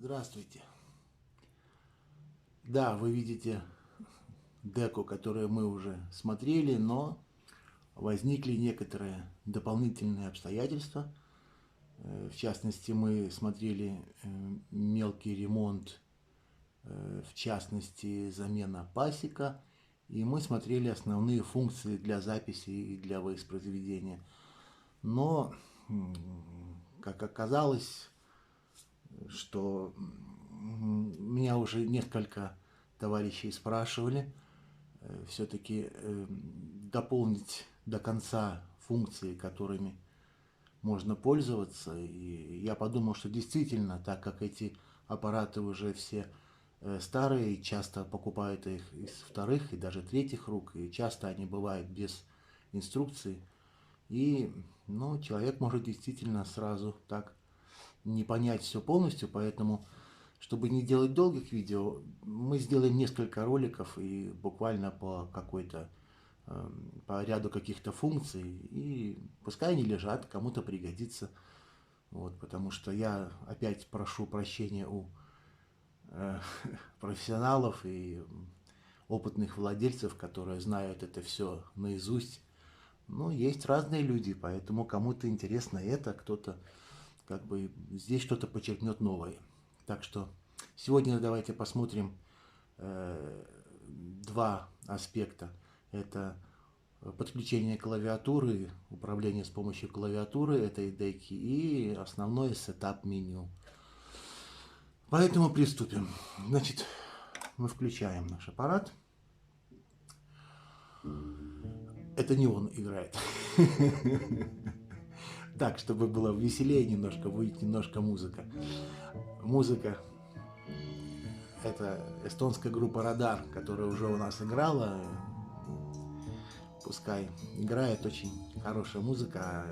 Здравствуйте. Да, вы видите деку, которую мы уже смотрели, но возникли некоторые дополнительные обстоятельства. В частности, мы смотрели мелкий ремонт, в частности, замена пасека, и мы смотрели основные функции для записи и для воспроизведения. Но, как оказалось, что меня уже несколько товарищей спрашивали все-таки дополнить до конца функции, которыми можно пользоваться. И я подумал, что действительно, так как эти аппараты уже все старые, часто покупают их из вторых и даже третьих рук, и часто они бывают без инструкции. И человек может действительно сразу так не понять все полностью, поэтому, чтобы не делать долгих видео, мы сделаем несколько роликов и буквально по ряду каких-то функций, и пускай они лежат, кому-то пригодится. Вот, потому что я опять прошу прощения у профессионалов и опытных владельцев, которые знают это все наизусть. Но есть разные люди, поэтому кому-то интересно это, кто-то здесь что-то подчеркнет новое. Так что сегодня давайте посмотрим два аспекта. Это подключение клавиатуры, управление с помощью клавиатуры этой деки и основное сетап-меню. Поэтому приступим. Значит, мы включаем наш аппарат. Это не он играет. Так, чтобы было веселее немножко, будет немножко музыка. Музыка — это эстонская группа «Радар», которая уже у нас играла. Пускай играет, очень хорошая музыка.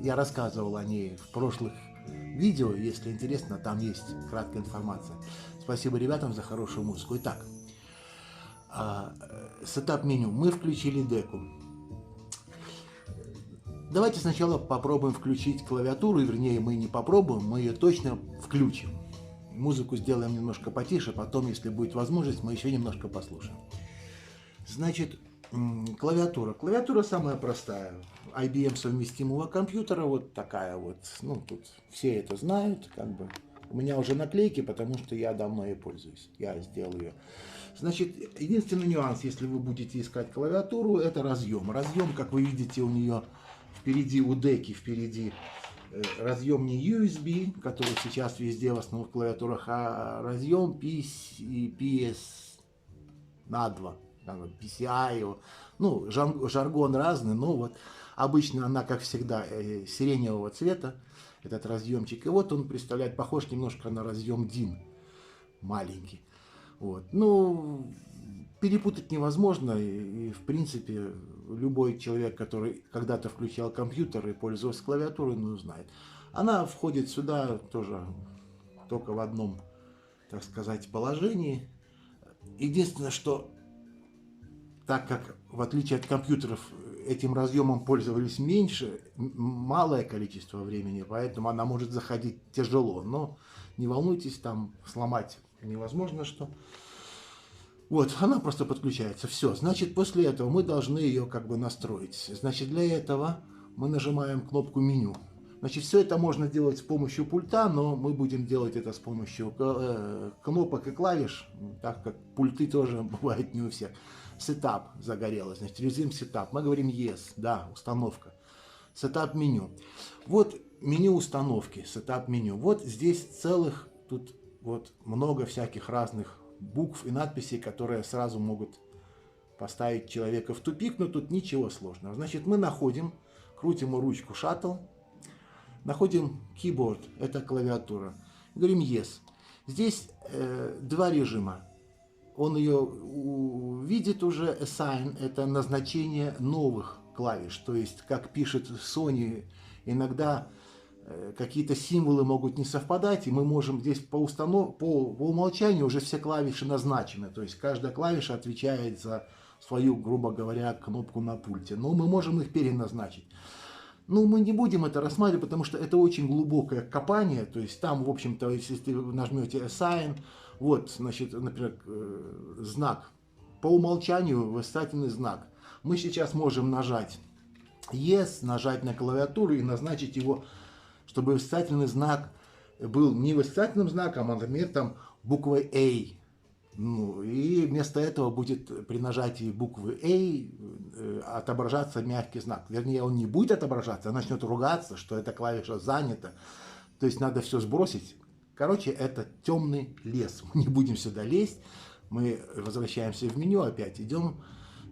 Я рассказывал о ней в прошлых видео, если интересно, там есть краткая информация. Спасибо ребятам за хорошую музыку. Итак, сетап-меню. Мы включили деку. Давайте сначала попробуем включить клавиатуру, вернее, мы не попробуем, мы ее точно включим. Музыку сделаем немножко потише, потом, если будет возможность, мы еще немножко послушаем. Значит, клавиатура. Клавиатура самая простая. IBM совместимого компьютера, вот такая вот. Тут все это знают, У меня уже наклейки, потому что я давно ей пользуюсь. Я сделал ее. Значит, единственный нюанс, если вы будете искать клавиатуру, это разъем. Разъем, как вы видите, у нее впереди, у деки, впереди разъем не USB, который сейчас везде в основных клавиатурах, а разъем PS на 2, PCI, жаргон разный, но вот обычно она, как всегда, сиреневого цвета, этот разъемчик, и вот он представляет, похож немножко на разъем DIN, маленький. Вот. Перепутать невозможно, и в принципе любой человек, который когда-то включал компьютер и пользовался клавиатурой, знает. Она входит сюда тоже только в одном, так сказать, положении. Единственное, что так как в отличие от компьютеров этим разъемом пользовались малое количество времени, поэтому она может заходить тяжело. Но не волнуйтесь, там сломать невозможно что. Вот, она просто подключается. Все. Значит, после этого мы должны ее настроить. Значит, для этого мы нажимаем кнопку меню. Значит, все это можно делать с помощью пульта, но мы будем делать это с помощью кнопок и клавиш, так как пульты тоже бывают не у всех. Сетап загорелось, значит, режим сетап. Мы говорим yes, да, установка. Сетап меню. Вот меню установки, сетап меню. Вот здесь тут много всяких разных букв и надписей, которые сразу могут поставить человека в тупик, но тут ничего сложного. Значит, мы крутим ручку Shuttle, находим keyboard, это клавиатура, говорим yes. Здесь два режима. Он ее видит уже, assign, это назначение новых клавиш, то есть, как пишет Sony, иногда какие-то символы могут не совпадать, и мы можем здесь по умолчанию уже все клавиши назначены. То есть каждая клавиша отвечает за свою, грубо говоря, кнопку на пульте. Но мы можем их переназначить. Ну, мы не будем это рассматривать, потому что это очень глубокое копание. То есть там, в общем-то, если вы нажмете Assign, вот, значит, например, знак. По умолчанию восклицательный знак. Мы сейчас можем нажать Yes, нажать на клавиатуру и назначить его, чтобы восклицательный знак был не восклицательным знаком, а, например, там буквой A. Ну, и вместо этого будет при нажатии буквы A отображаться мягкий знак. Вернее, он не будет отображаться, а начнет ругаться, что эта клавиша занята. То есть надо все сбросить. Короче, это темный лес. Мы не будем сюда лезть. Мы возвращаемся в меню опять. Идем,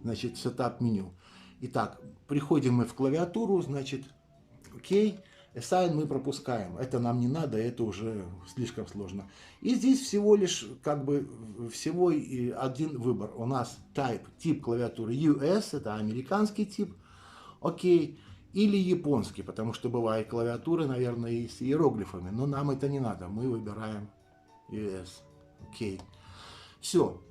значит, в Setup меню. Итак, приходим мы в клавиатуру, значит, окей. Assign мы пропускаем, это нам не надо, это уже слишком сложно. И здесь всего лишь, как бы, всего один выбор. У нас type, тип клавиатуры US, это американский тип, окей, или японский, потому что бывают клавиатуры, наверное, и с иероглифами, но нам это не надо, мы выбираем US, окей. Все,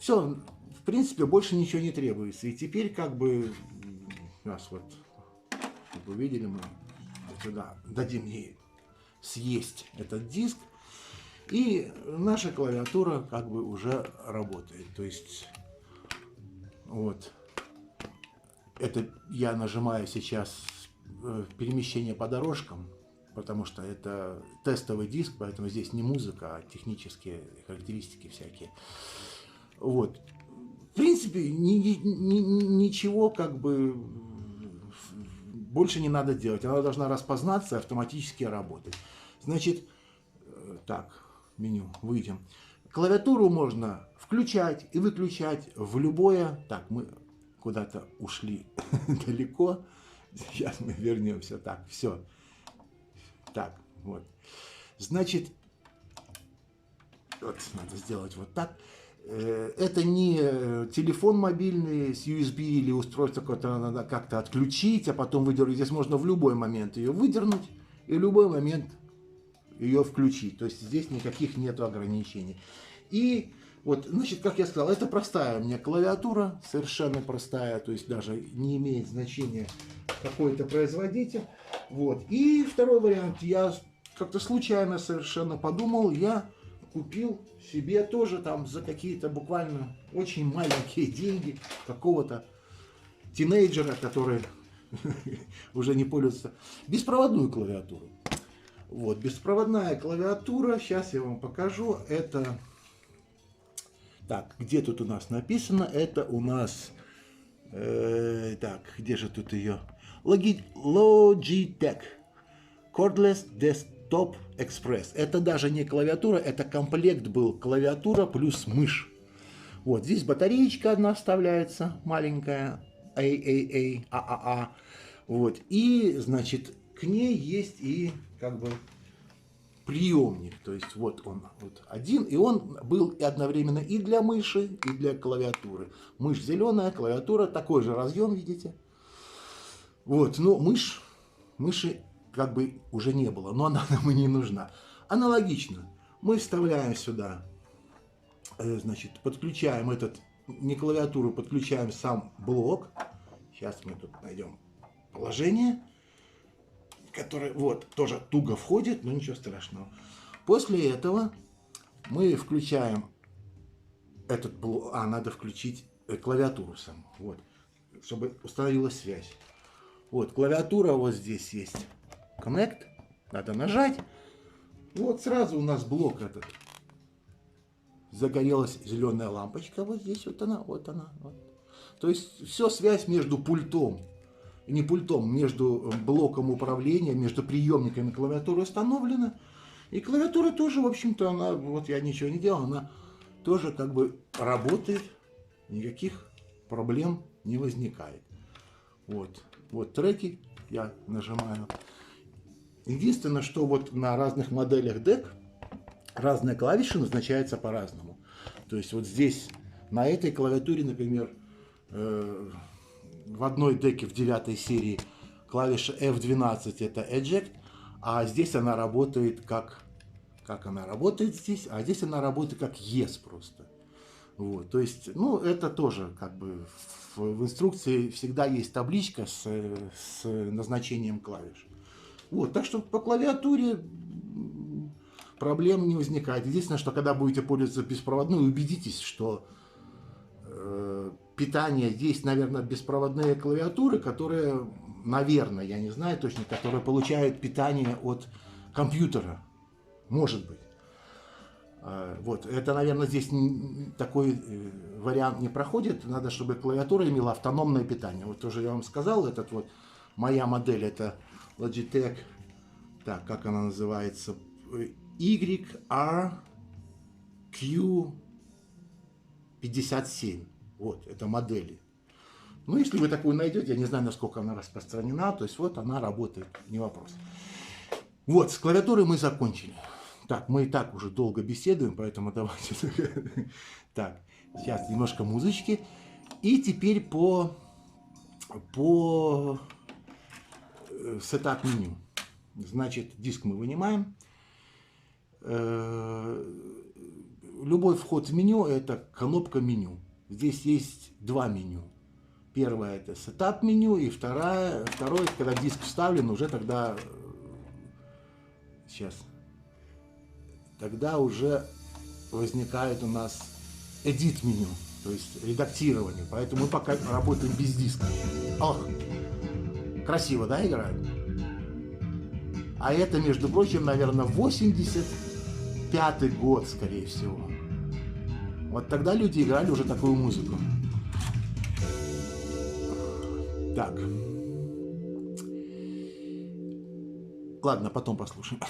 в принципе, больше ничего не требуется. И теперь, как бы, у нас вот, чтобы вы видели, мы сюда дадим ей съесть этот диск, и наша клавиатура как бы уже работает. То есть вот это я нажимаю сейчас перемещение по дорожкам, потому что это тестовый диск, поэтому здесь не музыка, а технические характеристики всякие. Вот, в принципе, ничего как бы больше не надо делать. Она должна распознаться и автоматически работать. Значит, так, меню, выйдем. Клавиатуру можно включать и выключать в любое... Так, мы куда-то ушли далеко. Сейчас мы вернемся. Так, все. Так, вот. Значит, вот надо сделать вот так. Это не телефон мобильный с USB или устройство, которое надо как-то отключить, а потом выдернуть. Здесь можно в любой момент ее выдернуть и в любой момент ее включить. То есть здесь никаких нету ограничений. И вот, значит, как я сказал, это простая у меня клавиатура, совершенно простая, то есть даже не имеет значения какой-то производитель. Вот. И второй вариант, я как-то случайно совершенно подумал, я купил себе тоже там за какие-то буквально очень маленькие деньги какого-то тинейджера, который уже не пользуется, беспроводную клавиатуру. Вот, беспроводная клавиатура, сейчас я вам покажу, это, так, где тут у нас написано, это у нас, так, где же тут ее, Logitech Cordless Desktop Express. Это даже не клавиатура, это комплект был клавиатура плюс мышь. Вот здесь батареечка одна вставляется, маленькая, AAA. Вот, и, значит, к ней есть и как бы приемник. То есть вот он вот один, и он был одновременно и для мыши, и для клавиатуры. Мышь зеленая, клавиатура, такой же разъем, видите. Вот, но мыши как бы уже не было, но она нам и не нужна. Аналогично, мы вставляем сюда, значит, подключаем этот, не клавиатуру, подключаем сам блок. Сейчас мы тут найдем положение, которое вот тоже туго входит, но ничего страшного. После этого мы включаем этот блок, надо включить клавиатуру саму, вот, чтобы установилась связь. Вот, клавиатура вот здесь есть. Connect, надо нажать. Вот сразу у нас блок этот. Загорелась зеленая лампочка. Вот здесь вот она, вот она. Вот. То есть все связь между пультом, не пультом, между блоком управления, между приемниками клавиатуры установлена. И клавиатура тоже, в общем-то, она, вот я ничего не делал, она тоже как бы работает. Никаких проблем не возникает. Вот, вот треки я нажимаю. Единственное, что вот на разных моделях DEC разные клавиши назначаются по-разному. То есть вот здесь, на этой клавиатуре, например, в одной деке в 9 серии клавиша F12 это Eject, а здесь она работает как она работает здесь, а здесь она работает как Yes просто. Вот, то есть, ну, это тоже как бы в инструкции всегда есть табличка с назначением клавиш. Вот, так что по клавиатуре проблем не возникает. Единственное, что когда будете пользоваться беспроводной, убедитесь, что питание есть, наверное, беспроводные клавиатуры, которые, наверное, я не знаю точно, которые получают питание от компьютера. Может быть. Вот, это, наверное, здесь такой вариант не проходит. Надо, чтобы клавиатура имела автономное питание. Вот тоже я вам сказал, этот вот, моя модель, это Logitech, так, как она называется, YRQ57. Вот, это модели. Ну, если вы такую найдете, я не знаю, насколько она распространена, то есть вот она работает, не вопрос. Вот, с клавиатурой мы закончили. Так, мы и так уже долго беседуем, поэтому давайте. Так, сейчас немножко музычки. И теперь по сетап меню. Значит, диск мы вынимаем. Любой вход в меню – это кнопка меню. Здесь есть два меню. Первое – это сетап меню, и второе, когда диск вставлен, уже тогда… Сейчас. Тогда уже возникает у нас edit меню, то есть редактирование. Поэтому мы пока работаем без диска. Ох, красиво, да, играет? А это, между прочим, наверное, 85-й год, скорее всего. Вот тогда люди играли уже такую музыку. Так. Ладно, потом послушаем.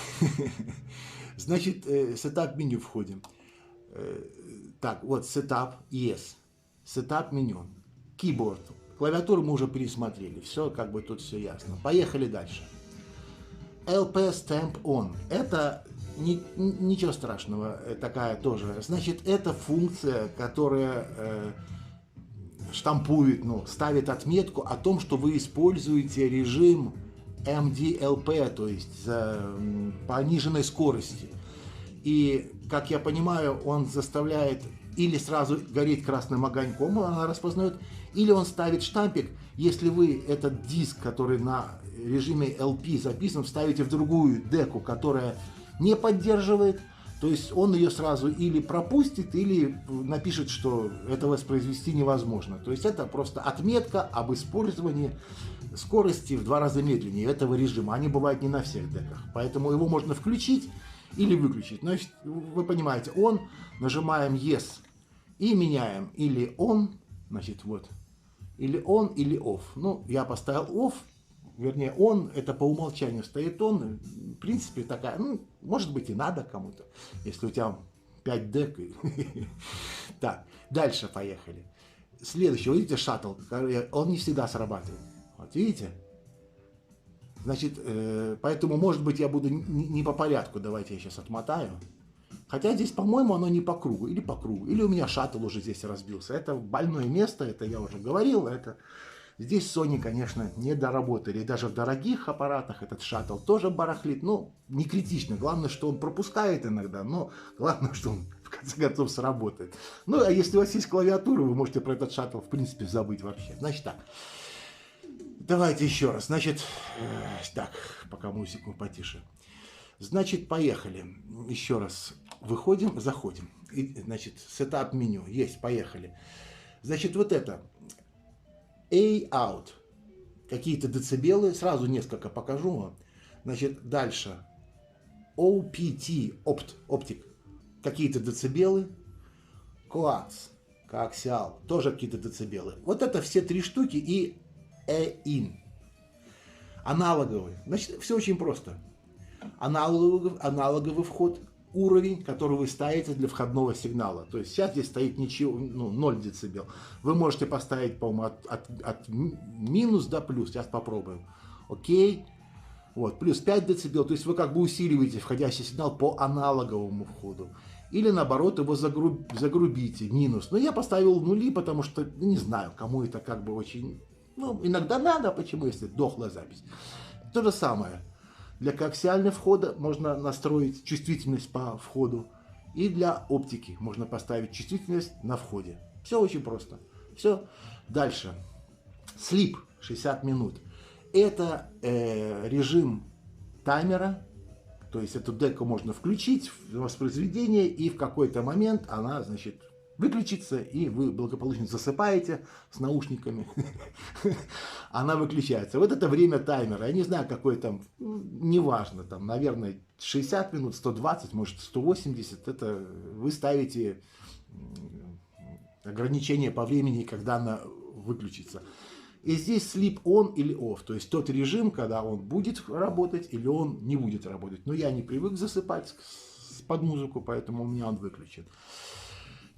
Значит, сетап меню входим. Так, вот сетап, yes. Сетап меню. Keyboard. Клавиатуру мы уже пересмотрели. Все, как бы тут все ясно. Поехали дальше. LP Stamp On. Это ничего страшного. Такая тоже. Значит, это функция, которая штампует, ну, ставит отметку о том, что вы используете режим MDLP, то есть пониженной скорости. И, как я понимаю, он заставляет или сразу гореть красным огоньком, она распознает, или он ставит штампик, если вы этот диск, который на режиме LP записан, вставите в другую деку, которая не поддерживает, то есть он ее сразу или пропустит, или напишет, что это воспроизвести невозможно. То есть это просто отметка об использовании скорости в 2 раза медленнее этого режима. Они бывают не на всех деках. Поэтому его можно включить или выключить. Значит, вы понимаете, он, нажимаем Yes и меняем или On, значит, вот, или On, или Off. Ну, я поставил Off, вернее, On, это по умолчанию стоит On. В принципе, такая, ну, может быть, и надо кому-то, если у тебя 5 дек. Так, дальше поехали. Следующий, вы видите, шаттл, он не всегда срабатывает. Вот видите? Значит, поэтому, может быть, я буду не по порядку. Давайте я сейчас отмотаю. Хотя здесь, по-моему, оно не по кругу. Или по кругу. Или у меня шаттл уже здесь разбился. Это больное место, это я уже говорил. Это... Здесь Sony, конечно, не доработали. И даже в дорогих аппаратах этот шаттл тоже барахлит. Ну, не критично. Главное, что он пропускает иногда. Но главное, что он, в конце концов, сработает. Ну, а если у вас есть клавиатура, вы можете про этот шаттл, в принципе, забыть вообще. Значит так. Давайте еще раз. Значит, так, пока музыку потише. Значит, поехали. Еще раз. Выходим, заходим. И, значит, сетап меню. Есть, поехали. Значит, вот это. A-out. Какие-то децибелы. Сразу несколько покажу вам. Значит, дальше. OPT. Оптик. Какие-то децибелы. Коакс. Коаксиал. Тоже какие-то децибелы. Вот это все 3 штуки и in. Аналоговый. Значит, все очень просто. Аналоговый вход, уровень, который вы ставите для входного сигнала. То есть сейчас здесь стоит ничего, ну, 0 дБ. Вы можете поставить, по-моему, от минус до плюс. Сейчас попробуем. Окей. Вот, плюс 5 дБ. То есть вы как бы усиливаете входящий сигнал по аналоговому входу. Или наоборот его загрубите, минус. Но я поставил нули, потому что не знаю, кому это как бы очень... Ну, иногда надо, почему, если дохлая запись. То же самое. Для коаксиального входа можно настроить чувствительность по входу. И для оптики можно поставить чувствительность на входе. Все очень просто. Все. Дальше. Sleep 60 минут. Это режим таймера. То есть эту деку можно включить в воспроизведение, и в какой-то момент она, значит, выключится, и вы благополучно засыпаете с наушниками. Она выключается. Вот это время таймера. Я не знаю, какой там, неважно, там, наверное, 60 минут, 120, может, 180. Это вы ставите ограничение по времени, когда она выключится. И здесь sleep on или off, то есть тот режим, когда он будет работать или он не будет работать. Но я не привык засыпать под музыку, поэтому у меня он выключен.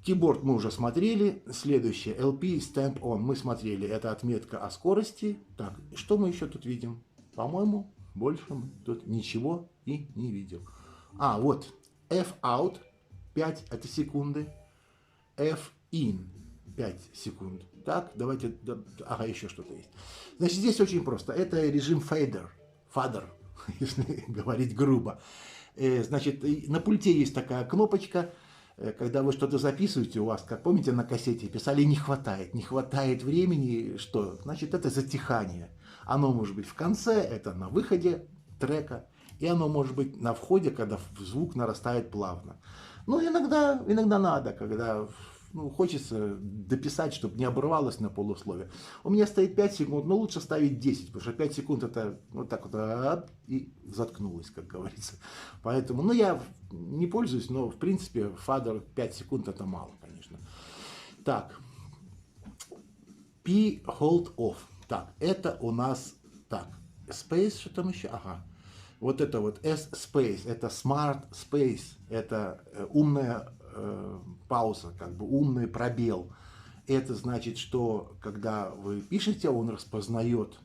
Keyboard мы уже смотрели. Следующее, LP Stamp On, мы смотрели. Это отметка о скорости. Так, что мы еще тут видим? По-моему, больше мы тут ничего и не видим. А, вот, F-out, 5 это секунды. F-in, 5 секунд. Так, давайте, ага, еще что-то есть. Значит, здесь очень просто. Это режим fader, если говорить грубо. Значит, на пульте есть такая кнопочка, когда вы что-то записываете, у вас, как помните, на кассете писали не хватает времени, что? Значит, это затихание. Оно может быть в конце, это на выходе трека, и оно может быть на входе, когда звук нарастает плавно. Ну, иногда надо, когда хочется дописать, чтобы не обрывалось на полусловие. У меня стоит 5 секунд, но лучше ставить 10, потому что 5 секунд это вот так вот и заткнулось, как говорится. Поэтому, ну, я не пользуюсь, но, в принципе, фадер 5 секунд это мало, конечно. Так, P hold off. Так, это у нас, так, space, что там еще? Ага. Вот это вот S-Space, это Smart Space, это умная пауза, как бы умный пробел. Это значит, что когда вы пишете, он распознает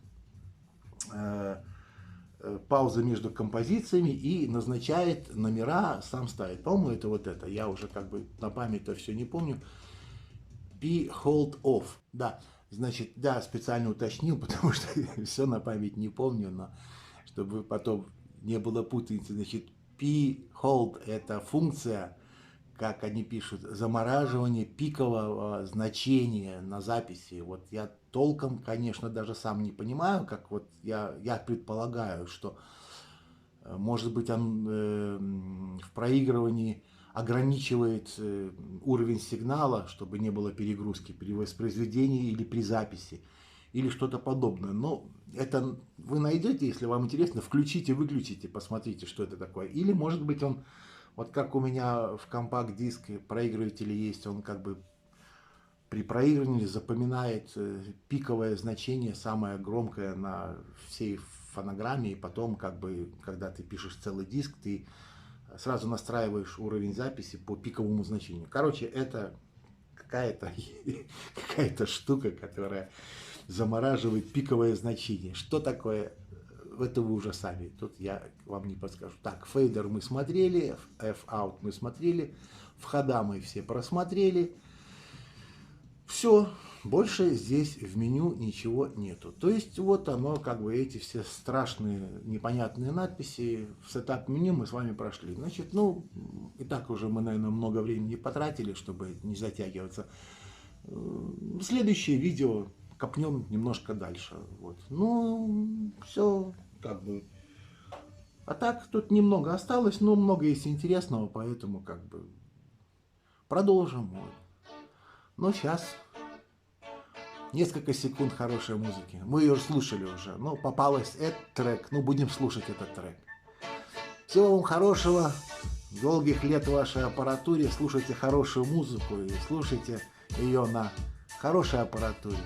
паузы между композициями и назначает номера, сам ставит. По-моему, это вот это. Я уже как бы на память-то все не помню. P hold off. Да, значит, да, специально уточнил, потому что все на память не помню, но чтобы потом не было путаницы. Значит, P hold это функция, как они пишут, замораживание пикового значения на записи. Вот я толком, конечно, даже сам не понимаю, как вот я предполагаю, что, может быть, он в проигрывании ограничивает уровень сигнала, чтобы не было перегрузки при воспроизведении или при записи, или что-то подобное. Но это вы найдете, если вам интересно, включите, выключите, посмотрите, что это такое. Или, может быть, он, вот как у меня в компакт-диске проигрывателе есть, он как бы при проигрывании запоминает пиковое значение, самое громкое на всей фонограмме, и потом, как бы, когда ты пишешь целый диск, ты сразу настраиваешь уровень записи по пиковому значению. Короче, это какая-то штука, которая замораживает пиковое значение. Что такое, это вы уже сами, тут я вам не подскажу. Так, фейдер мы смотрели, F-out мы смотрели, входа мы все просмотрели. Все, больше здесь в меню ничего нету. То есть вот оно, как бы эти все страшные непонятные надписи в сетап-меню мы с вами прошли. Значит, ну, и так уже мы, наверное, много времени потратили, чтобы не затягиваться. Следующее видео копнем немножко дальше. Вот. Ну, все, как бы. А так, тут немного осталось, но много есть интересного, поэтому, как бы, продолжим. Вот. Но сейчас несколько секунд хорошей музыки. Мы ее слушали уже. Ну, попалась этот трек. Ну, будем слушать этот трек. Всего вам хорошего. Долгих лет в вашей аппаратуре. Слушайте хорошую музыку и слушайте ее на хорошей аппаратуре.